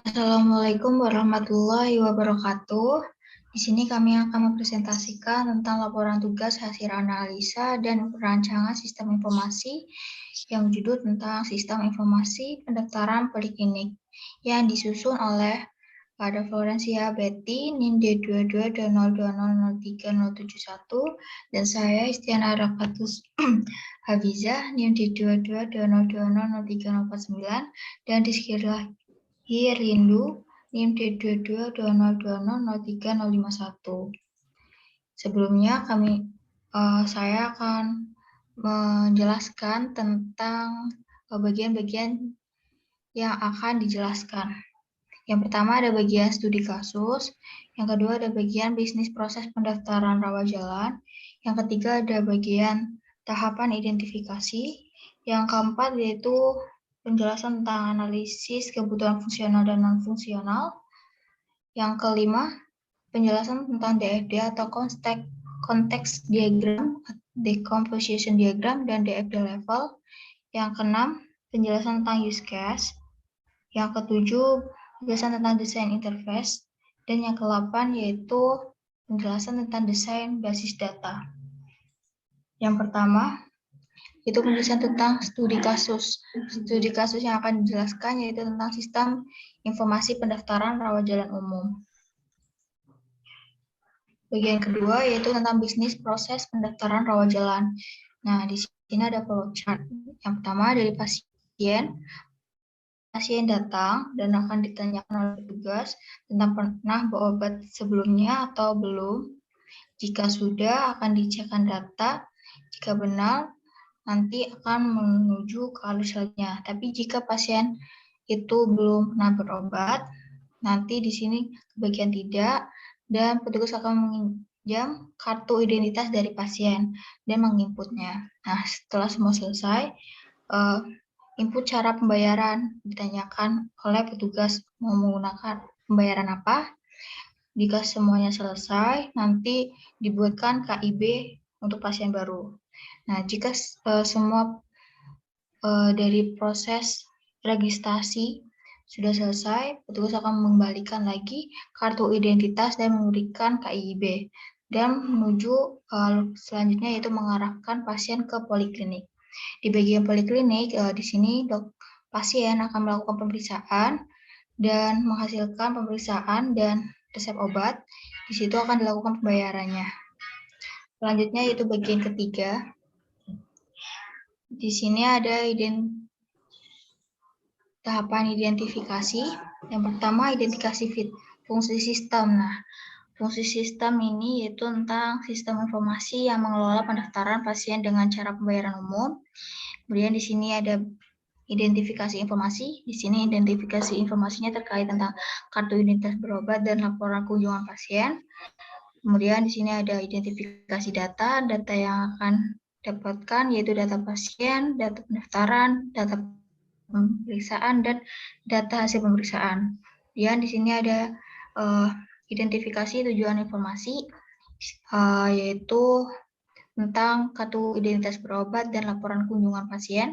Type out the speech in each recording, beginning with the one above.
Assalamualaikum warahmatullahi wabarakatuh. Di sini kami akan mempresentasikan tentang laporan tugas hasil analisa dan perancangan sistem informasi yang berjudul tentang sistem informasi pendaftaran poliklinik yang disusun oleh pada Florencia Betty, NIM D2220203071, dan saya Istiana Rakatus Hafizah, NIM D2220203049, dan Rizky Rindu, NIM D2220203051. Sebelumnya saya akan menjelaskan tentang bagian-bagian yang akan dijelaskan. Yang pertama ada bagian studi kasus, yang kedua ada bagian bisnis proses pendaftaran rawat jalan, yang ketiga ada bagian tahapan identifikasi, yang keempat yaitu penjelasan tentang analisis kebutuhan fungsional dan non-fungsional, yang kelima penjelasan tentang DFD atau konteks diagram, decomposition diagram, dan DFD level, yang keenam penjelasan tentang use case, yang ketujuh penjelasan tentang desain interface, dan yang ke-8 yaitu penjelasan tentang desain basis data. Yang pertama, itu penjelasan tentang studi kasus. Studi kasus yang akan dijelaskan yaitu tentang sistem informasi pendaftaran rawat jalan umum. Bagian kedua yaitu tentang bisnis proses pendaftaran rawat jalan. Nah, di sini ada flowchart. Yang pertama dari pasien datang dan akan ditanyakan oleh petugas tentang pernah berobat sebelumnya atau belum. Jika sudah, akan dicekkan data. Jika benar, nanti akan menuju ke alur selanjutnya. Tapi jika pasien itu belum pernah berobat, nanti di sini bagian tidak, dan petugas akan meminjam kartu identitas dari pasien dan menginputnya. Nah, setelah semua selesai, input cara pembayaran ditanyakan oleh petugas mau menggunakan pembayaran apa. Jika semuanya selesai, nanti dibuatkan KIB untuk pasien baru. Nah, jika semua dari proses registrasi sudah selesai, petugas akan mengembalikan lagi kartu identitas dan memberikan KIB dan menuju selanjutnya yaitu mengarahkan pasien ke poliklinik. Di bagian poliklinik, di sini pasien akan melakukan pemeriksaan dan menghasilkan pemeriksaan dan resep obat. Di situ akan dilakukan pembayarannya. Selanjutnya yaitu bagian ketiga. Di sini ada tahapan identifikasi. Yang pertama identifikasi fungsi sistem. Nah, fungsi sistem ini yaitu tentang sistem informasi yang mengelola pendaftaran pasien dengan cara pembayaran umum. Kemudian di sini ada identifikasi informasi. Di sini identifikasi informasinya terkait tentang kartu identitas berobat dan laporan kunjungan pasien. Kemudian di sini ada identifikasi data yang akan dapatkan yaitu data pasien, data pendaftaran, data pemeriksaan, dan data hasil pemeriksaan. Kemudian di sini ada identifikasi tujuan informasi yaitu tentang kartu identitas berobat dan laporan kunjungan pasien.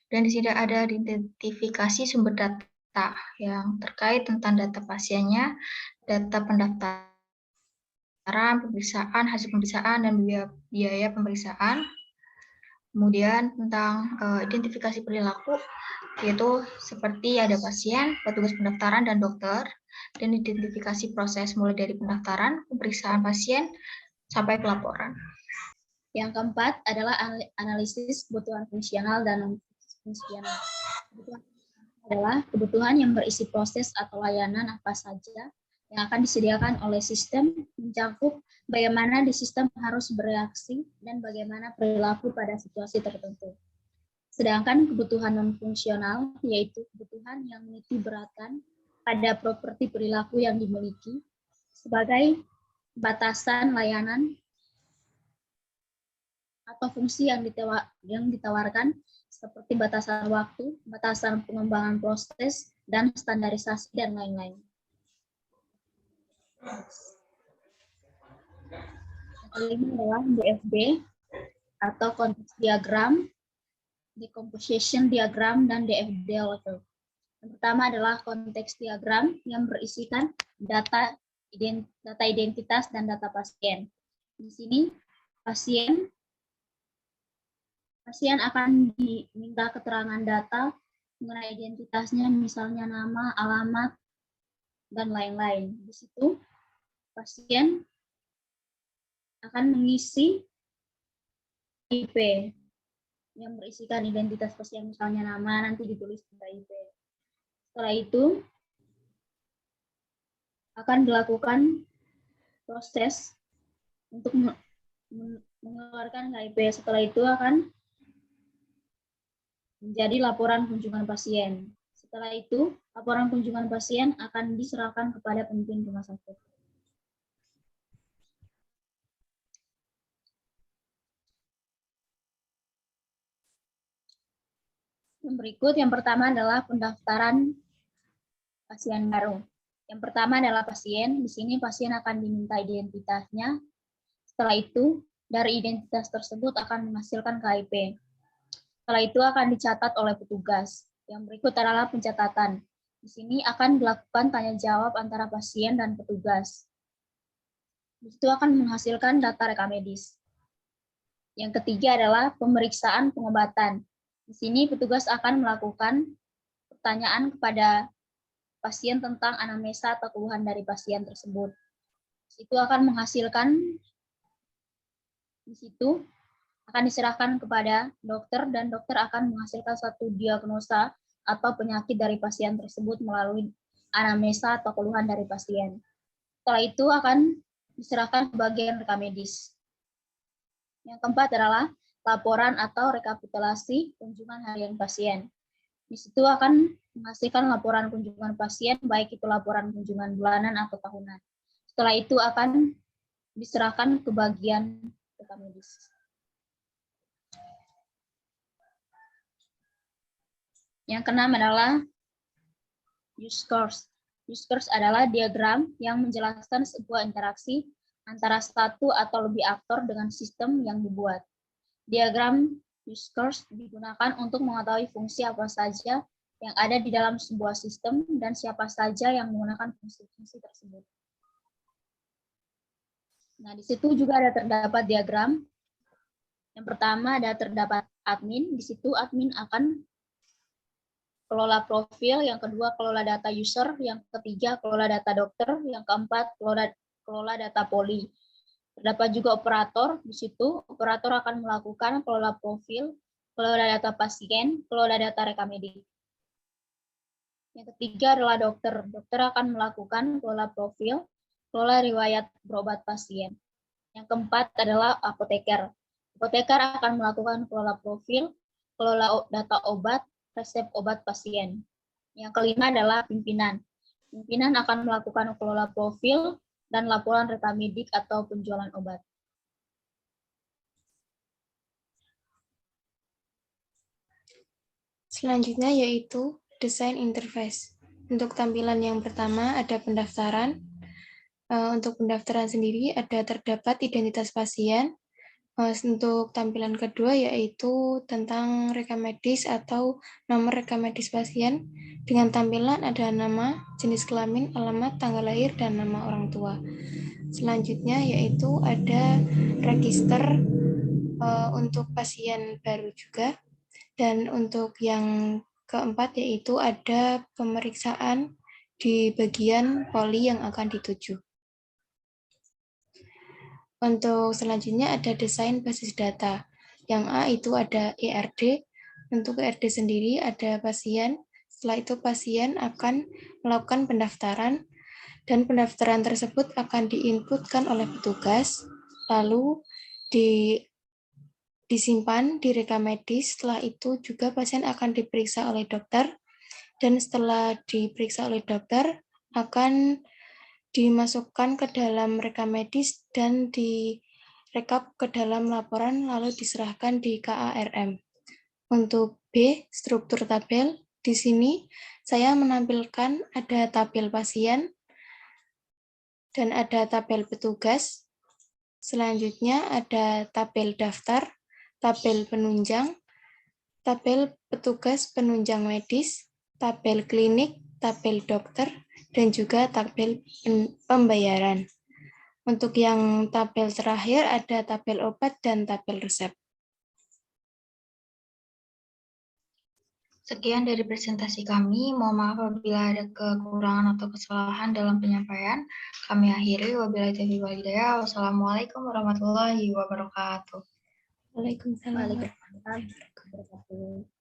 Dan di sini ada identifikasi sumber data yang terkait tentang data pasiennya, data pendaftaran, pemeriksaan, hasil pemeriksaan, dan biaya pemeriksaan. Kemudian tentang identifikasi perilaku, yaitu seperti ada pasien, petugas pendaftaran, dan dokter. Dan identifikasi proses mulai dari pendaftaran, pemeriksaan pasien, sampai pelaporan. Yang keempat adalah analisis kebutuhan fungsional dan non-fungsional. Kebutuhan adalah kebutuhan yang berisi proses atau layanan apa saja yang akan disediakan oleh sistem, mencakup bagaimana di sistem harus bereaksi dan bagaimana perilaku pada situasi tertentu. Sedangkan kebutuhan non-fungsional yaitu kebutuhan yang menitik beratkan pada properti perilaku yang dimiliki sebagai batasan layanan atau fungsi yang ditawarkan seperti batasan waktu, batasan pengembangan proses, dan standarisasi, dan lain-lain. Yang kelima adalah DFD atau konteks diagram, decomposition diagram, dan DFD level. Yang pertama adalah konteks diagram yang berisikan data identitas dan data pasien. Di sini pasien akan diminta keterangan data mengenai identitasnya, misalnya nama, alamat, dan lain-lain. Di situ pasien akan mengisi IP yang berisikan identitas pasien, misalnya nama, nanti ditulis IP. Setelah itu akan dilakukan proses untuk mengeluarkan KIP. Setelah itu akan menjadi laporan kunjungan pasien. Setelah itu, laporan kunjungan pasien akan diserahkan kepada pemimpin rumah sakit. Yang berikut, yang pertama adalah pendaftaran pasien baru. Yang pertama adalah pasien. Di sini pasien akan diminta identitasnya. Setelah itu, dari identitas tersebut akan menghasilkan KIP. Setelah itu akan dicatat oleh petugas. Yang berikut adalah pencatatan. Di sini akan dilakukan tanya jawab antara pasien dan petugas. Di situ akan menghasilkan data rekam medis. Yang ketiga adalah pemeriksaan pengobatan. Di sini petugas akan melakukan pertanyaan kepada pasien tentang anamnesa atau keluhan dari pasien tersebut. Itu akan menghasilkan, di situ akan diserahkan kepada dokter dan dokter akan menghasilkan satu diagnosa atau penyakit dari pasien tersebut melalui anamnesa atau keluhan dari pasien. Setelah itu akan diserahkan ke bagian rekam medis. Yang keempat adalah laporan atau rekapitulasi kunjungan harian pasien. Di situ akan menghasilkan laporan kunjungan pasien, baik itu laporan kunjungan bulanan atau tahunan. Setelah itu akan diserahkan ke bagian rekam medis. Yang keenam adalah use case. Use case adalah diagram yang menjelaskan sebuah interaksi antara satu atau lebih aktor dengan sistem yang dibuat. Diagram use case digunakan untuk mengetahui fungsi apa saja yang ada di dalam sebuah sistem dan siapa saja yang menggunakan fungsi-fungsi tersebut. Nah, di situ juga ada terdapat diagram. Yang pertama ada terdapat admin. Di situ admin akan kelola profil, yang kedua kelola data user, yang ketiga kelola data dokter, yang keempat kelola data poli. Terdapat juga operator, di situ operator akan melakukan kelola profil, kelola data pasien, kelola data rekam medis. Yang ketiga adalah dokter. Dokter akan melakukan kelola profil, kelola riwayat berobat pasien. Yang keempat adalah apoteker. Apoteker akan melakukan kelola profil, kelola data obat, resep obat pasien. Yang kelima adalah pimpinan. Pimpinan akan melakukan kelola profil dan laporan rekam medik atau penjualan obat. Selanjutnya yaitu desain interface. Untuk tampilan yang pertama ada pendaftaran. Untuk pendaftaran sendiri ada terdapat identitas pasien. Untuk tampilan kedua yaitu tentang rekam medis atau nomor rekam medis pasien dengan tampilan ada nama, jenis kelamin, alamat, tanggal lahir, dan nama orang tua. Selanjutnya yaitu ada register untuk pasien baru juga. Dan untuk yang keempat yaitu ada pemeriksaan di bagian poli yang akan dituju. Untuk selanjutnya ada desain basis data. Yang A itu ada ERD. Untuk ERD sendiri ada pasien. Setelah itu pasien akan melakukan pendaftaran dan pendaftaran tersebut akan diinputkan oleh petugas, lalu disimpan di rekam medis. Setelah itu juga pasien akan diperiksa oleh dokter dan setelah diperiksa oleh dokter akan dimasukkan ke dalam rekam medis dan direkap ke dalam laporan lalu diserahkan di KARM. Untuk B, struktur tabel. Di sini saya menampilkan ada tabel pasien dan ada tabel petugas. Selanjutnya ada tabel daftar, tabel penunjang, tabel petugas penunjang medis, tabel klinik, tabel dokter, dan juga tabel pembayaran. Untuk yang tabel terakhir ada tabel obat dan tabel resep. Sekian dari presentasi kami. Mohon maaf apabila ada kekurangan atau kesalahan dalam penyampaian. Kami akhiri. Wabillahi taufiq wal hidayah. Wassalamualaikum warahmatullahi wabarakatuh. Waalaikumsalam. Waalaikumsalam warahmatullahi wabarakatuh.